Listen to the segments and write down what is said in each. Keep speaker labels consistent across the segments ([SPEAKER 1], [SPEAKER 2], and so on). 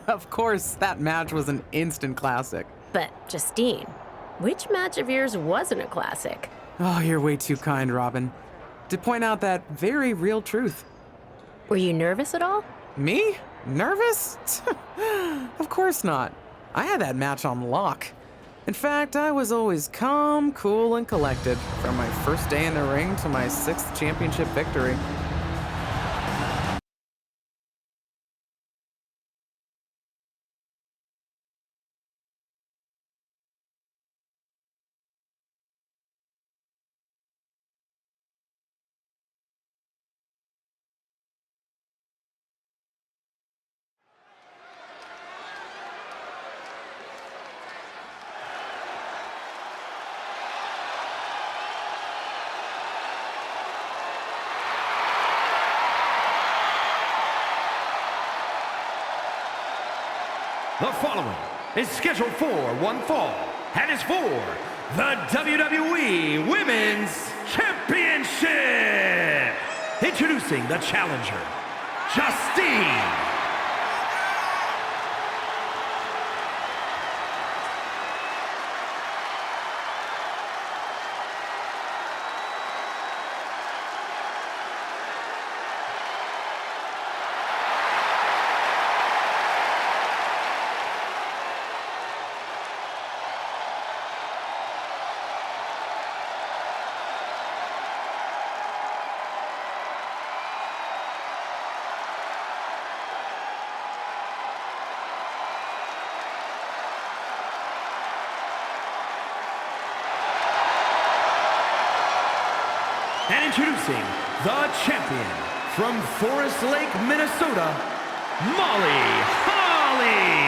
[SPEAKER 1] Of course, that match was an instant classic.
[SPEAKER 2] But, Justine, which match of yours wasn't a classic?
[SPEAKER 1] Oh, you're way too kind, Robin, to point out that very real truth.
[SPEAKER 2] Were you nervous at all?
[SPEAKER 1] Me? Nervous? Of course not. I had that match on lock. In fact, I was always calm, cool, and collected from my first day in the ring to my sixth championship victory.
[SPEAKER 3] The following is scheduled for one fall and is for the WWE Women's Championship. Introducing the challenger, Justine. And introducing the champion from Forest Lake, Minnesota, Molly Holly.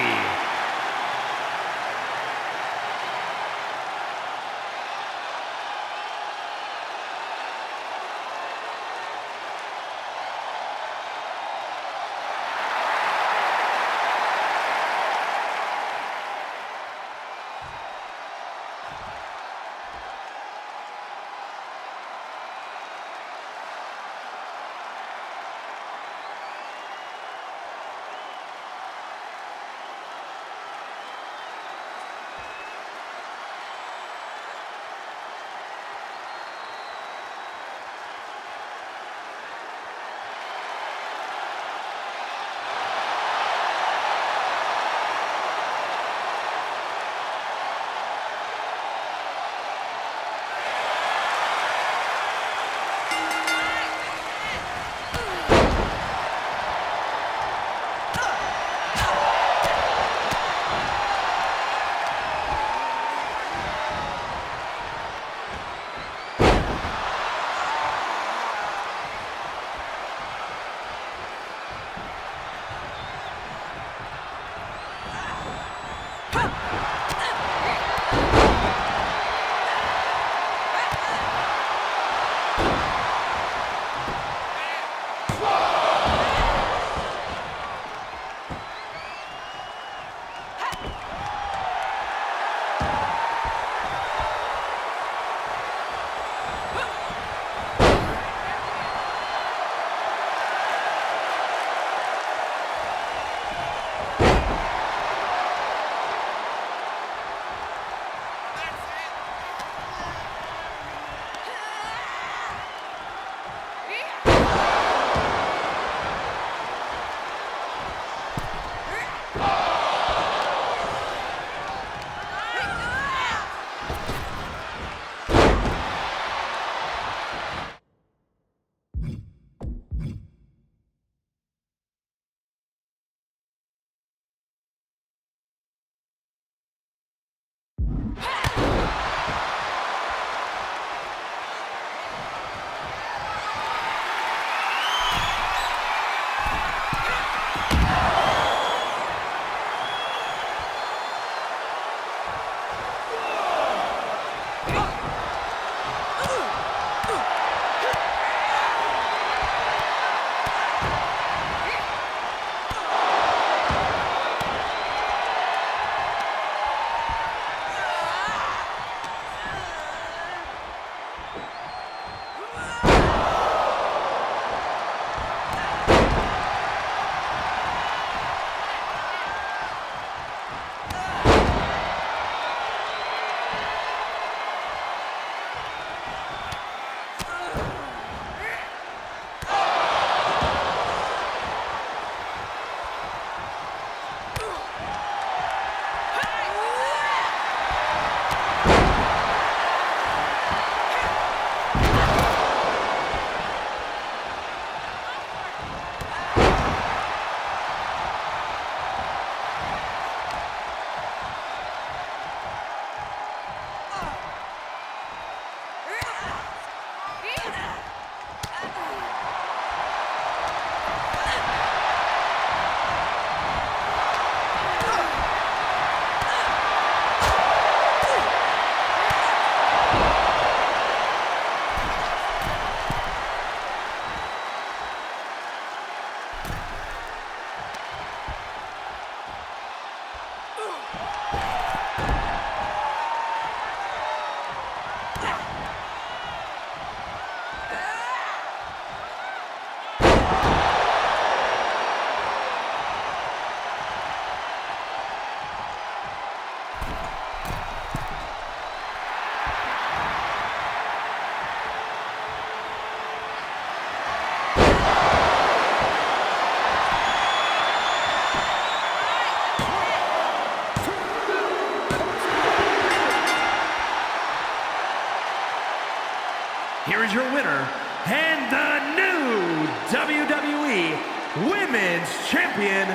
[SPEAKER 3] Women's Champion,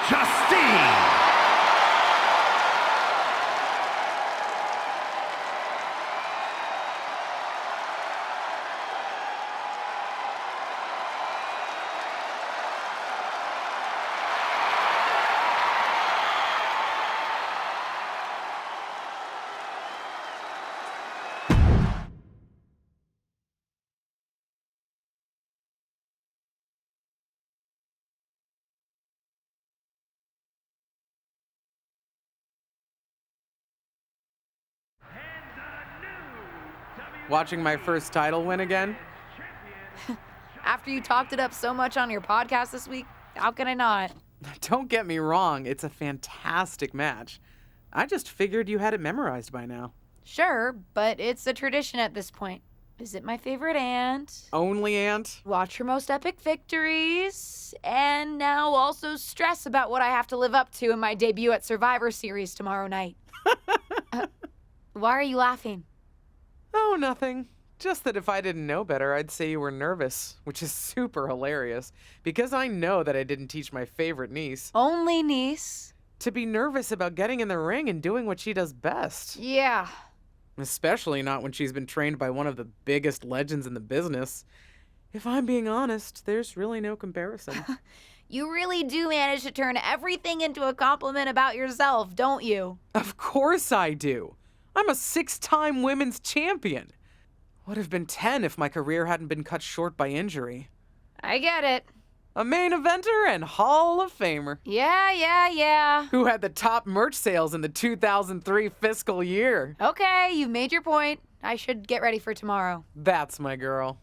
[SPEAKER 3] Justine.
[SPEAKER 1] Watching my first title win again?
[SPEAKER 4] After you talked it up so much on your podcast this week, how can I not?
[SPEAKER 1] Don't get me wrong, it's a fantastic match. I just figured you had it memorized by now.
[SPEAKER 4] Sure, but it's a tradition at this point. Visit my favorite aunt,
[SPEAKER 1] Only aunt?
[SPEAKER 4] watch her most epic victories, and now also stress about what I have to live up to in my debut at Survivor Series tomorrow night. Why are you laughing?
[SPEAKER 1] Oh, nothing. Just that if I didn't know better, I'd say you were nervous, which is super hilarious, because I know that I didn't teach my favorite niece
[SPEAKER 4] Only niece.
[SPEAKER 1] to be nervous about getting in the ring and doing what she does best.
[SPEAKER 4] Yeah.
[SPEAKER 1] Especially not when she's been trained by one of the biggest legends in the business. If I'm being honest, there's really no comparison.
[SPEAKER 4] You really do manage to turn everything into a compliment about yourself, don't you?
[SPEAKER 1] Of course I do. I'm a 6-time women's champion. Would have been 10 if my career hadn't been cut short by injury.
[SPEAKER 4] I get it.
[SPEAKER 1] A main eventer and Hall of Famer.
[SPEAKER 4] Yeah.
[SPEAKER 1] Who had the top merch sales in the 2003 fiscal year.
[SPEAKER 4] Okay, you've made your point. I should get ready for tomorrow.
[SPEAKER 1] That's my girl.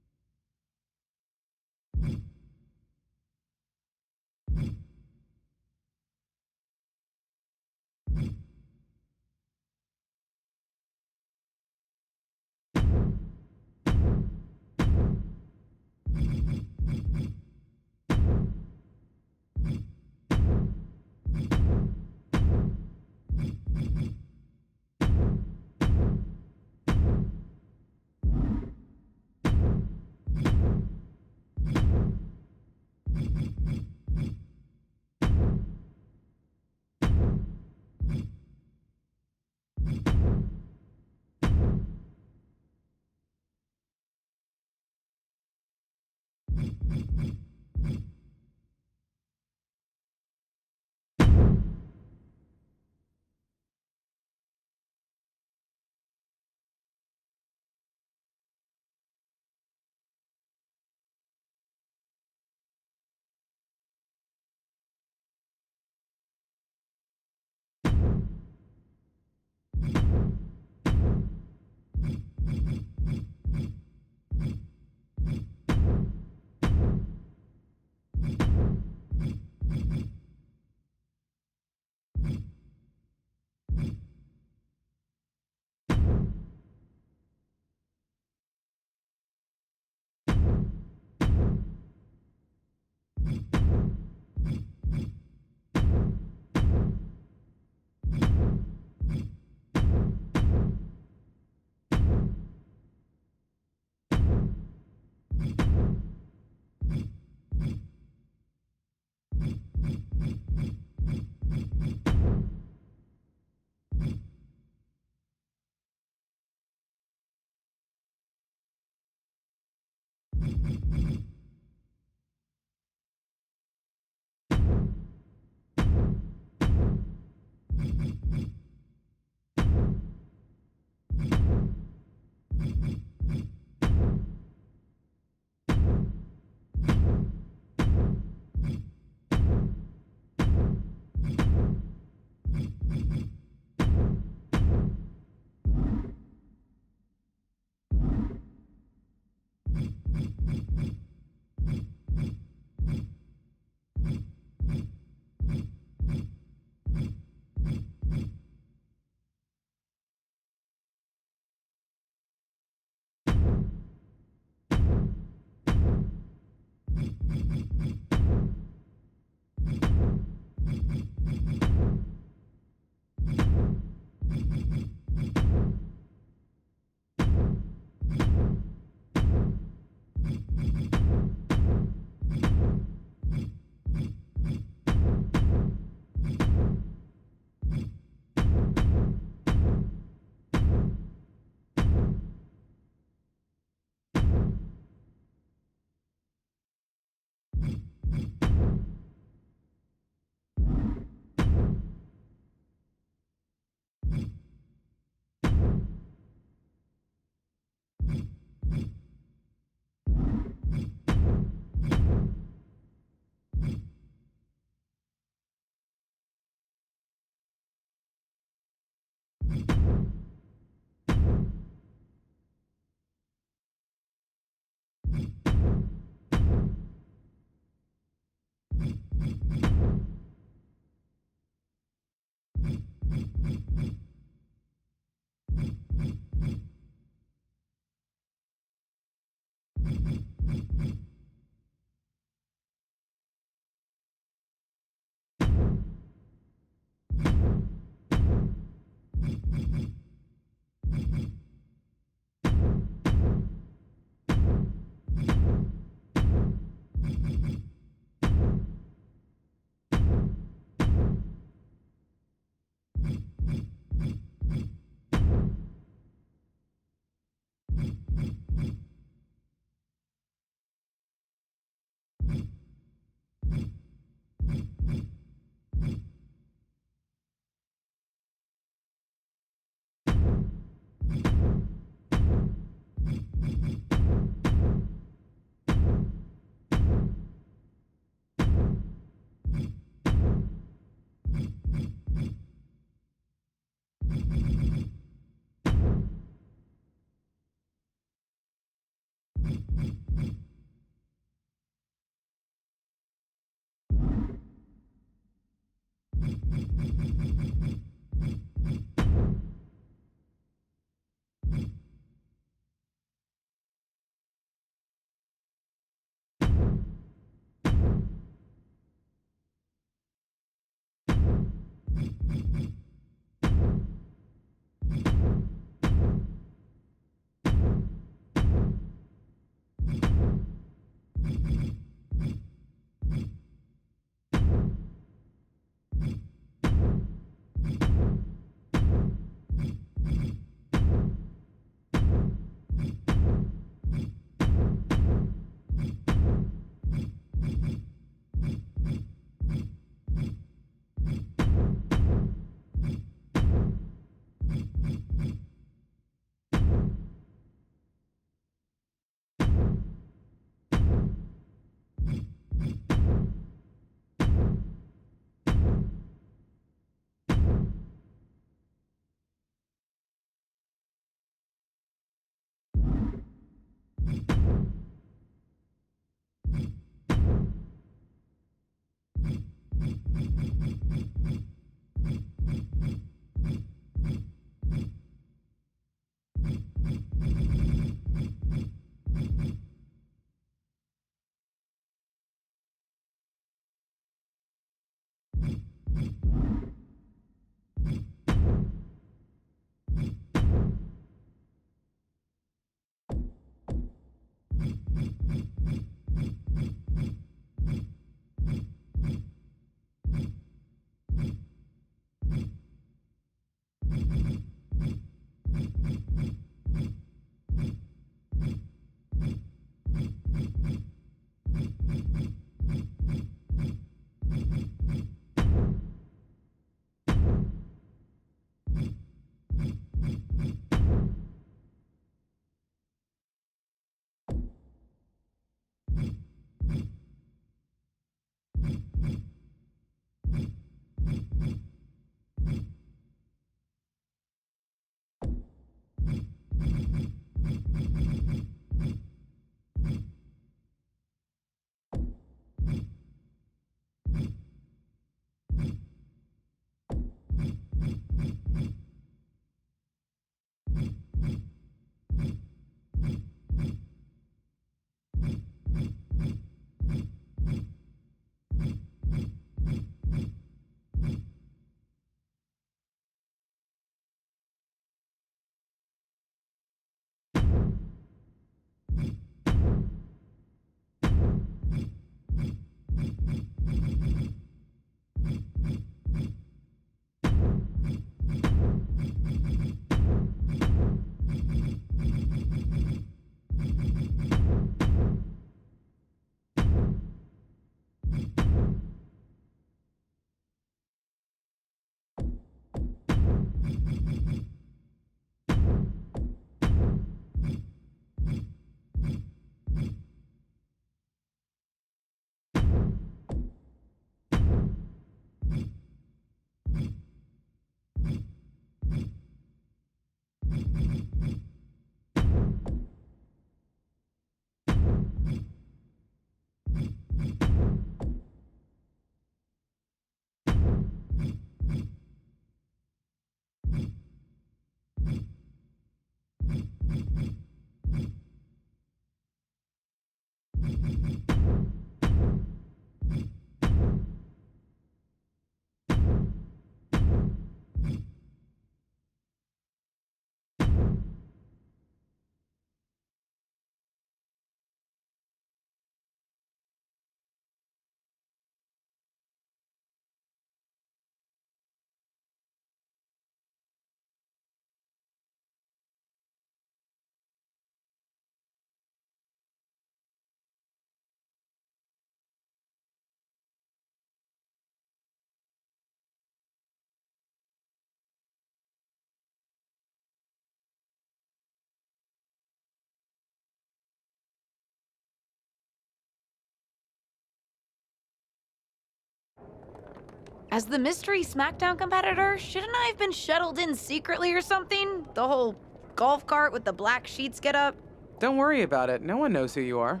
[SPEAKER 4] As the mystery SmackDown competitor, shouldn't I have been shuttled in secretly or something? The whole golf cart with the black sheets get up?
[SPEAKER 1] Don't worry about it. No one knows who you are.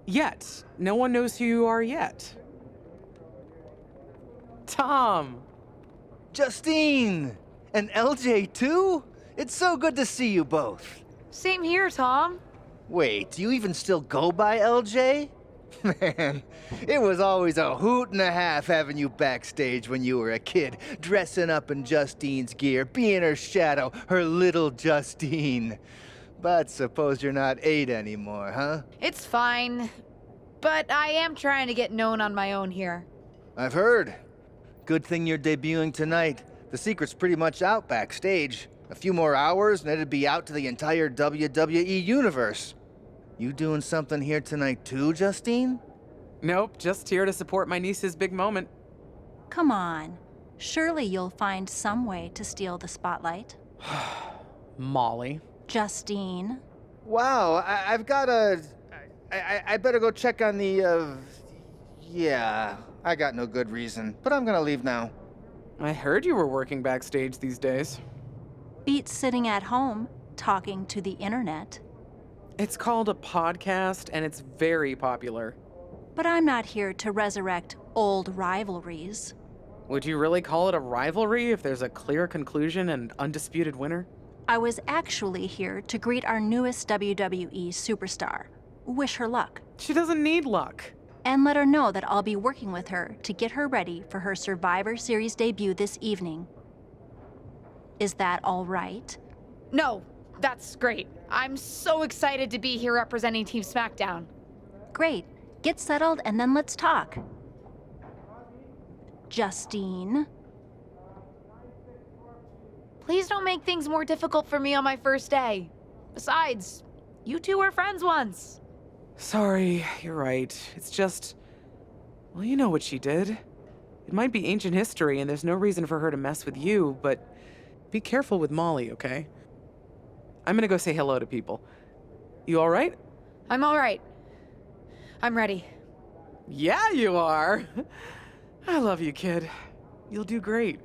[SPEAKER 1] Yet. No one knows who you are yet. Tom!
[SPEAKER 5] Justine! And LJ too? It's so good to see you both.
[SPEAKER 4] Same here, Tom.
[SPEAKER 5] Wait, do you even still go by LJ? Man, it was always a hoot and a half having you backstage when you were a kid, dressing up in Justine's gear, being her shadow, her little Justine. But suppose you're not 8 anymore, huh?
[SPEAKER 4] It's fine. But I am trying to get known on my own here.
[SPEAKER 5] I've heard. Good thing you're debuting tonight. The secret's pretty much out backstage. A few more hours and it'd be out to the entire WWE universe. You doing something here tonight too, Justine?
[SPEAKER 1] Nope, just here to support my niece's big moment.
[SPEAKER 6] Come on. Surely you'll find some way to steal the spotlight.
[SPEAKER 1] Molly.
[SPEAKER 6] Justine.
[SPEAKER 5] Wow, I've got a... I better go check on the, Yeah, I got no good reason, but I'm gonna leave now.
[SPEAKER 1] I heard you were working backstage these days.
[SPEAKER 6] Beats sitting at home, talking to the internet.
[SPEAKER 1] It's called a podcast, and it's very popular.
[SPEAKER 6] But I'm not here to resurrect old rivalries.
[SPEAKER 1] Would you really call it a rivalry if there's a clear conclusion and undisputed winner?
[SPEAKER 6] I was actually here to greet our newest WWE superstar, wish her luck,
[SPEAKER 1] She doesn't need luck.
[SPEAKER 6] and let her know that I'll be working with her to get her ready for her Survivor Series debut this evening. Is that all right?
[SPEAKER 4] No, that's great. I'm so excited to be here representing Team SmackDown.
[SPEAKER 6] Great. Get settled and then let's talk. Justine.
[SPEAKER 4] Please don't make things more difficult for me on my first day. Besides, you two were friends once.
[SPEAKER 1] Sorry, you're right. It's just... Well, you know what she did. It might be ancient history, and there's no reason for her to mess with you, but be careful with Molly, okay? I'm gonna go say hello to people. You all right?
[SPEAKER 4] I'm all right. I'm ready.
[SPEAKER 1] Yeah, you are. I love you, kid. You'll do great.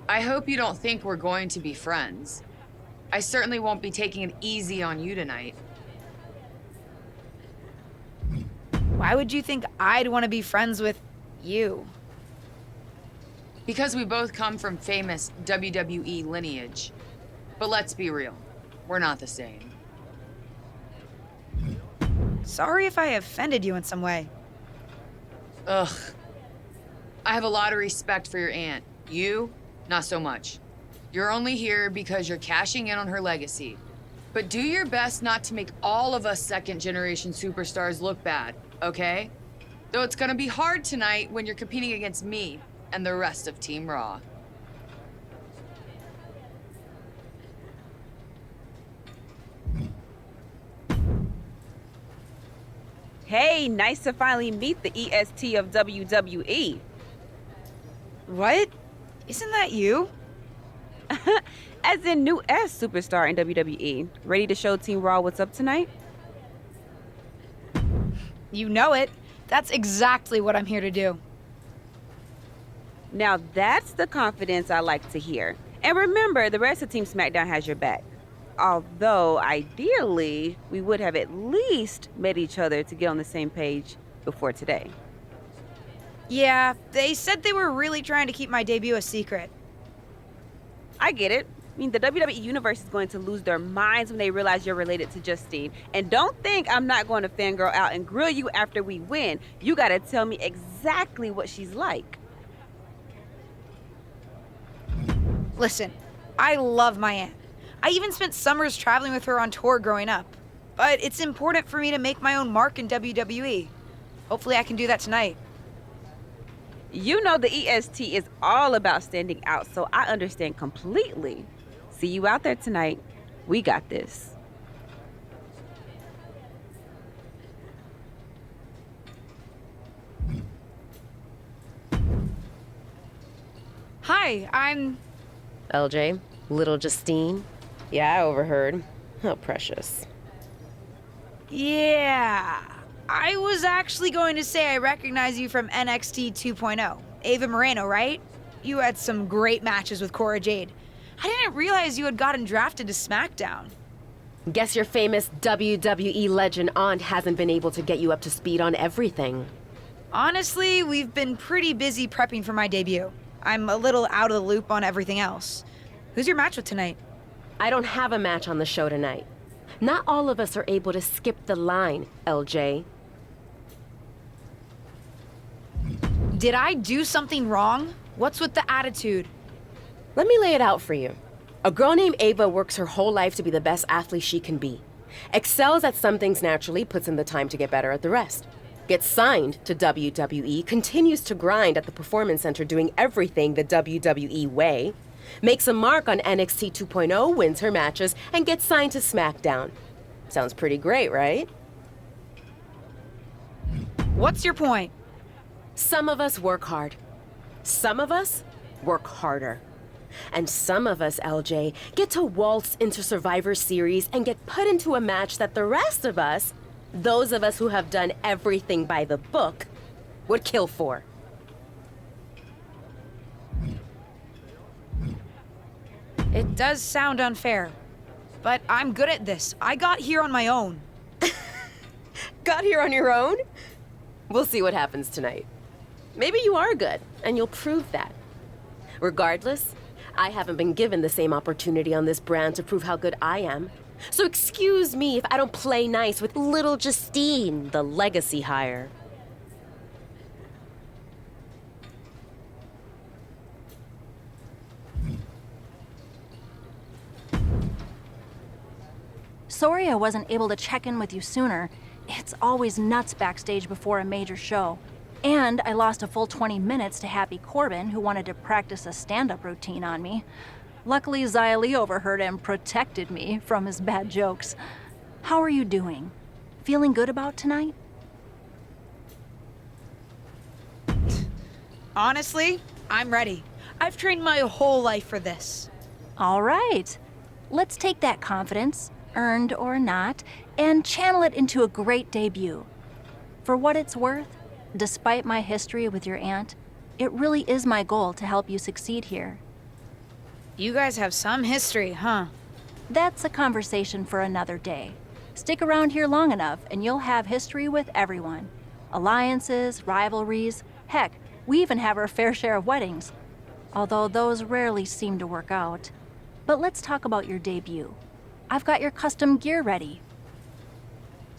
[SPEAKER 7] I hope you don't think we're going to be friends. I certainly won't be taking it easy on you tonight.
[SPEAKER 4] Why would you think I'd want to be friends with you?
[SPEAKER 7] Because we both come from famous WWE lineage. But let's be real, we're not the same.
[SPEAKER 4] Sorry if I offended you in some way.
[SPEAKER 7] Ugh. I have a lot of respect for your aunt. You, not so much. You're only here because you're cashing in on her legacy. But do your best not to make all of us second-generation superstars look bad, okay? Though it's gonna be hard tonight when you're competing against me and the rest of Team Raw.
[SPEAKER 8] Hey, nice to finally meet the EST of WWE.
[SPEAKER 4] What? Isn't that you?
[SPEAKER 8] As in new S superstar in WWE. Ready to show Team Raw what's up tonight?
[SPEAKER 4] You know it. That's exactly what I'm here to do.
[SPEAKER 8] Now that's the confidence I like to hear. And remember, the rest of Team SmackDown has your back. Although, ideally, we would have at least met each other to get on the same page before today.
[SPEAKER 4] Yeah, they said they were really trying to keep my debut a secret.
[SPEAKER 8] I get it. I mean, the WWE Universe is going to lose their minds when they realize you're related to Justine. And don't think I'm not going to fangirl out and grill you after we win. You gotta tell me exactly what she's like.
[SPEAKER 4] Listen, I love my aunt. I even spent summers traveling with her on tour growing up. But it's important for me to make my own mark in WWE. Hopefully I can do that tonight.
[SPEAKER 8] You know the EST is all about standing out, so I understand completely. See you out there tonight. We got this.
[SPEAKER 4] Hi, I'm...
[SPEAKER 2] LJ, little Justine. Yeah, I overheard. How precious.
[SPEAKER 4] Yeah. I was actually going to say I recognize you from NXT 2.0. Ava Moreno, right? You had some great matches with Cora Jade. I didn't realize you had gotten drafted to SmackDown.
[SPEAKER 2] Guess your famous WWE legend aunt hasn't been able to get you up to speed on everything.
[SPEAKER 4] Honestly, we've been pretty busy prepping for my debut. I'm a little out of the loop on everything else. Who's your match with tonight?
[SPEAKER 2] I don't have a match on the show tonight. Not all of us are able to skip the line, LJ.
[SPEAKER 4] Did I do something wrong? What's with the attitude?
[SPEAKER 2] Let me lay it out for you. A girl named Ava works her whole life to be the best athlete she can be. Excels at some things naturally, puts in the time to get better at the rest. Gets signed to WWE, continues to grind at the Performance Center doing everything the WWE way. Makes a mark on NXT 2.0, wins her matches, and gets signed to SmackDown. Sounds pretty great, right?
[SPEAKER 4] What's your point?
[SPEAKER 2] Some of us work hard. Some of us work harder. And some of us, LJ, get to waltz into Survivor Series and get put into a match that the rest of us, those of us who have done everything by the book, would kill for.
[SPEAKER 4] It does sound unfair, but I'm good at this. I got here on my own.
[SPEAKER 2] Got here on your own? We'll see what happens tonight. Maybe you are good, and you'll prove that. Regardless, I haven't been given the same opportunity on this brand to prove how good I am. So excuse me if I don't play nice with little Justine, the legacy hire.
[SPEAKER 6] Sorry I wasn't able to check in with you sooner. It's always nuts backstage before a major show. And I lost a full 20 minutes to Happy Corbin, who wanted to practice a stand-up routine on me. Luckily, Xia Li overheard and protected me from his bad jokes. How are you doing? Feeling good about tonight?
[SPEAKER 4] Honestly, I'm ready. I've trained my whole life for this.
[SPEAKER 6] All right. Let's take that confidence, earned or not, and channel it into a great debut. For what it's worth, despite my history with your aunt, it really is my goal to help you succeed here.
[SPEAKER 4] You guys have some history, huh?
[SPEAKER 6] That's a conversation for another day. Stick around here long enough and you'll have history with everyone. Alliances, rivalries, heck, we even have our fair share of weddings. Although those rarely seem to work out. But let's talk about your debut. I've got your custom gear ready.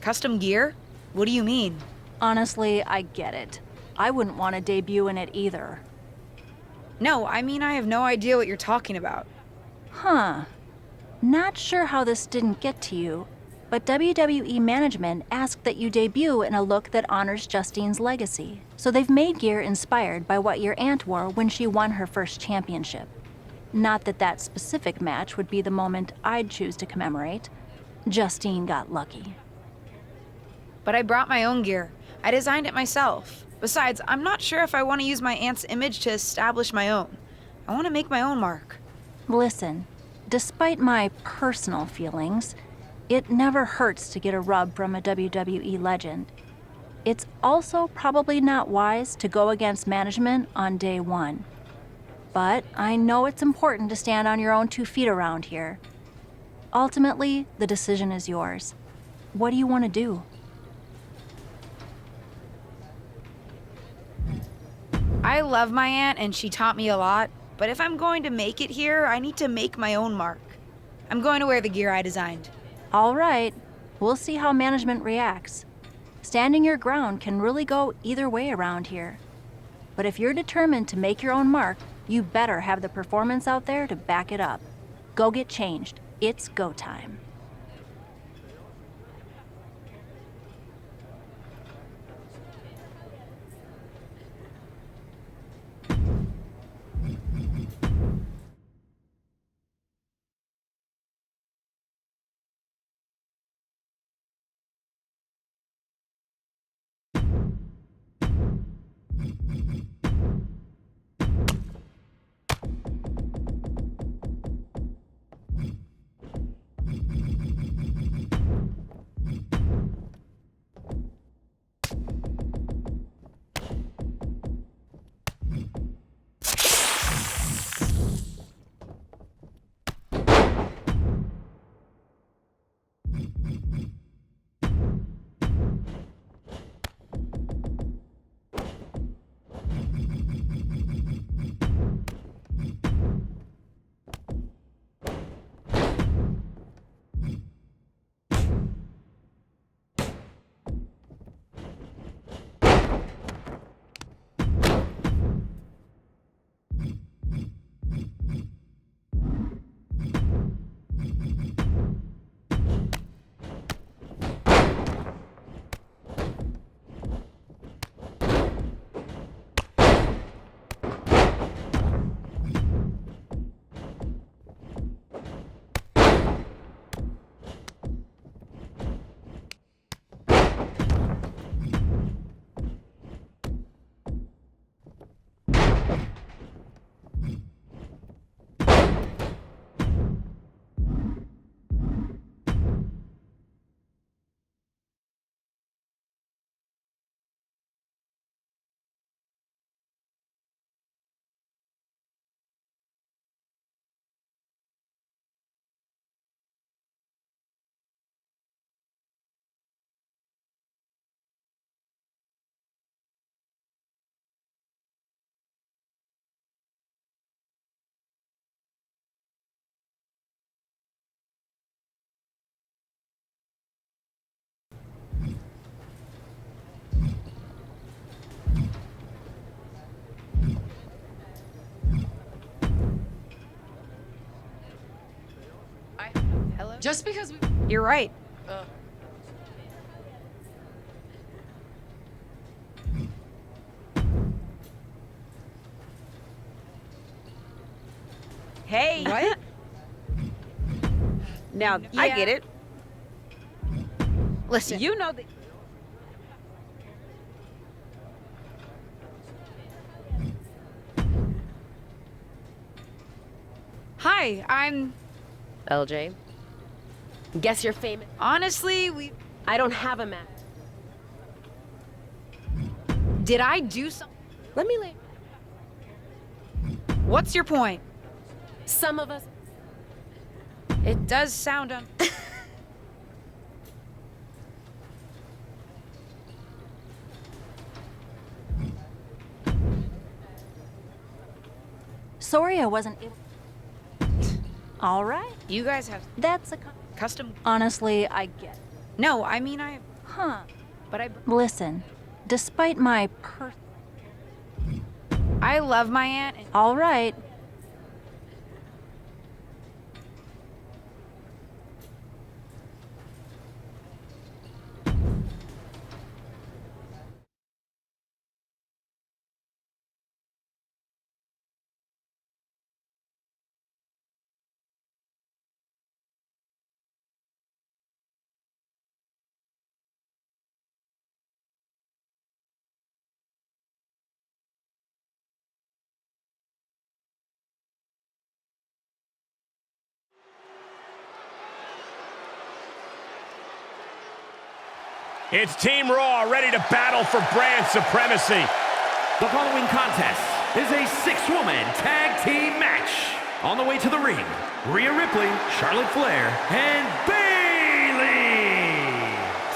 [SPEAKER 4] Custom gear? What do you mean?
[SPEAKER 6] Honestly, I get it. I wouldn't want to debut in it either.
[SPEAKER 4] No, I mean, I have no idea what you're talking about.
[SPEAKER 6] Huh. Not sure how this didn't get to you, but WWE management asked that you debut in a look that honors Justine's legacy. So they've made gear inspired by what your aunt wore when she won her first championship. Not that that specific match would be the moment I'd choose to commemorate. Justine got lucky.
[SPEAKER 4] But I brought my own gear. I designed it myself. Besides, I'm not sure if I want to use my aunt's image to establish my own. I want to make my own mark.
[SPEAKER 6] Listen, despite my personal feelings, it never hurts to get a rub from a WWE legend. It's also probably not wise to go against management on day one. But I know it's important to stand on your own 2 feet around here. Ultimately, the decision is yours. What do you want to do?
[SPEAKER 4] I love my aunt and she taught me a lot, but if I'm going to make it here, I need to make my own mark. I'm going to wear the gear I designed.
[SPEAKER 6] All right, we'll see how management reacts. Standing your ground can really go either way around here. But if you're determined to make your own mark, you better have the performance out there to back it up. Go get changed. It's go time.
[SPEAKER 7] Just because we...
[SPEAKER 4] You're right.
[SPEAKER 8] Hey.
[SPEAKER 4] What?
[SPEAKER 8] Now, I get it.
[SPEAKER 4] Listen,
[SPEAKER 8] You know that.
[SPEAKER 4] Hi, I'm...
[SPEAKER 2] LJ. Guess you're famous.
[SPEAKER 4] Honestly,
[SPEAKER 2] I don't have a map.
[SPEAKER 4] Did I do something?
[SPEAKER 2] Let me lay.
[SPEAKER 4] What's your point?
[SPEAKER 2] Some of us.
[SPEAKER 4] It does sound
[SPEAKER 6] Sorry I wasn't able. All right.
[SPEAKER 4] You guys have
[SPEAKER 6] That's a.
[SPEAKER 4] custom.
[SPEAKER 6] Honestly, I get it.
[SPEAKER 4] No, I mean
[SPEAKER 6] Huh.
[SPEAKER 4] but
[SPEAKER 6] Listen, despite my
[SPEAKER 4] I love my aunt. And
[SPEAKER 6] All right.
[SPEAKER 3] It's Team Raw ready to battle for brand supremacy. The following contest is a six-woman tag team match. On the way to the ring, Rhea Ripley, Charlotte Flair, and Bayley.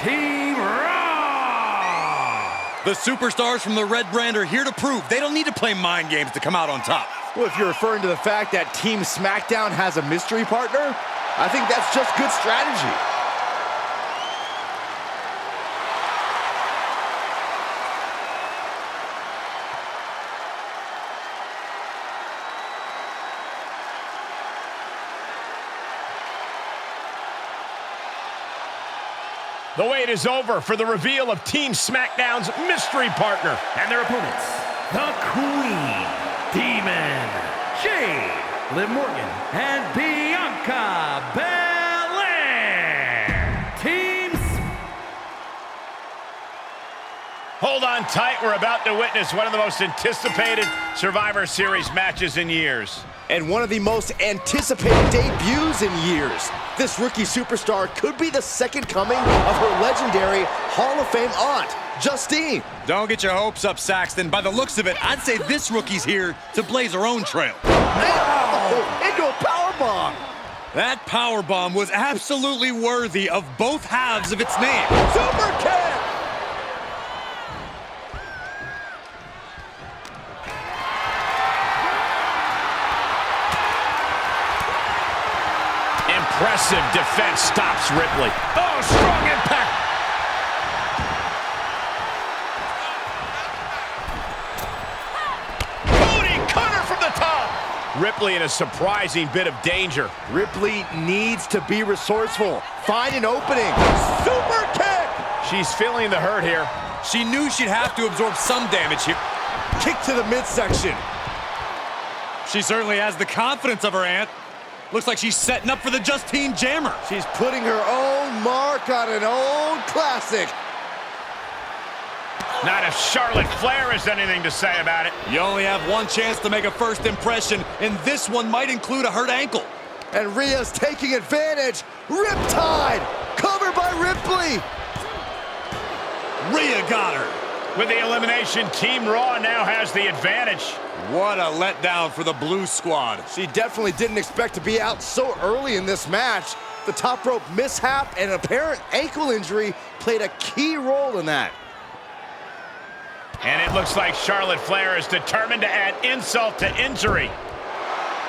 [SPEAKER 3] Team Raw.
[SPEAKER 9] The superstars from the Red Brand are here to prove they don't need to play mind games to come out on top.
[SPEAKER 10] Well, if you're referring to the fact that Team SmackDown has a mystery partner, I think that's just good strategy.
[SPEAKER 3] The wait is over for the reveal of Team SmackDown's mystery partner. And their opponents, the Queen, Demon, Jade, Liv Morgan, and Bianca Belair. Teams. Hold on tight. We're about to witness one of the most anticipated Survivor Series matches in years.
[SPEAKER 10] And one of the most anticipated debuts in years. This rookie superstar could be the second coming of her legendary Hall of Fame aunt, Justine.
[SPEAKER 9] Don't get your hopes up, Saxton. By the looks of it, I'd say this rookie's here to blaze her own trail.
[SPEAKER 10] Oh, into a powerbomb.
[SPEAKER 9] That powerbomb was absolutely worthy of both halves of its name.
[SPEAKER 10] Super kick.
[SPEAKER 3] Impressive defense stops Ripley. Oh, strong impact. Booty cutter from the top. Ripley in a surprising bit of danger.
[SPEAKER 10] Ripley needs to be resourceful. Find an opening. Super kick.
[SPEAKER 3] She's feeling the hurt here.
[SPEAKER 9] She knew she'd have to absorb some damage here.
[SPEAKER 10] Kick to the midsection.
[SPEAKER 9] She certainly has the confidence of her aunt. Looks like she's setting up for the Justine Jammer.
[SPEAKER 10] She's putting her own mark on an old classic.
[SPEAKER 3] Not if Charlotte Flair has anything to say about it.
[SPEAKER 9] You only have one chance to make a first impression, and this one might include a hurt ankle.
[SPEAKER 10] And Rhea's taking advantage. Riptide. Covered by Ripley.
[SPEAKER 9] Rhea got her.
[SPEAKER 3] With the elimination, Team Raw now has the advantage.
[SPEAKER 9] What a letdown for the Blue Squad.
[SPEAKER 10] She definitely didn't expect to be out so early in this match. The top rope mishap and apparent ankle injury played a key role in that.
[SPEAKER 3] And it looks like Charlotte Flair is determined to add insult to injury.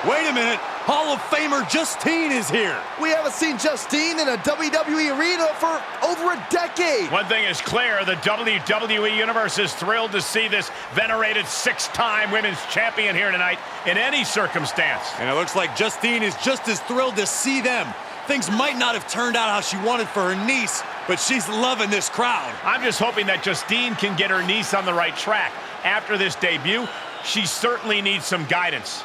[SPEAKER 9] Wait a minute. Hall of Famer Justine is here.
[SPEAKER 10] We haven't seen Justine in a WWE arena for over a decade.
[SPEAKER 3] One thing is clear, the WWE Universe is thrilled to see this venerated six-time women's champion here tonight in any circumstance.
[SPEAKER 9] And it looks like Justine is just as thrilled to see them. Things might not have turned out how she wanted for her niece, but she's loving this crowd.
[SPEAKER 3] I'm just hoping that Justine can get her niece on the right track. After this debut, she certainly needs some guidance.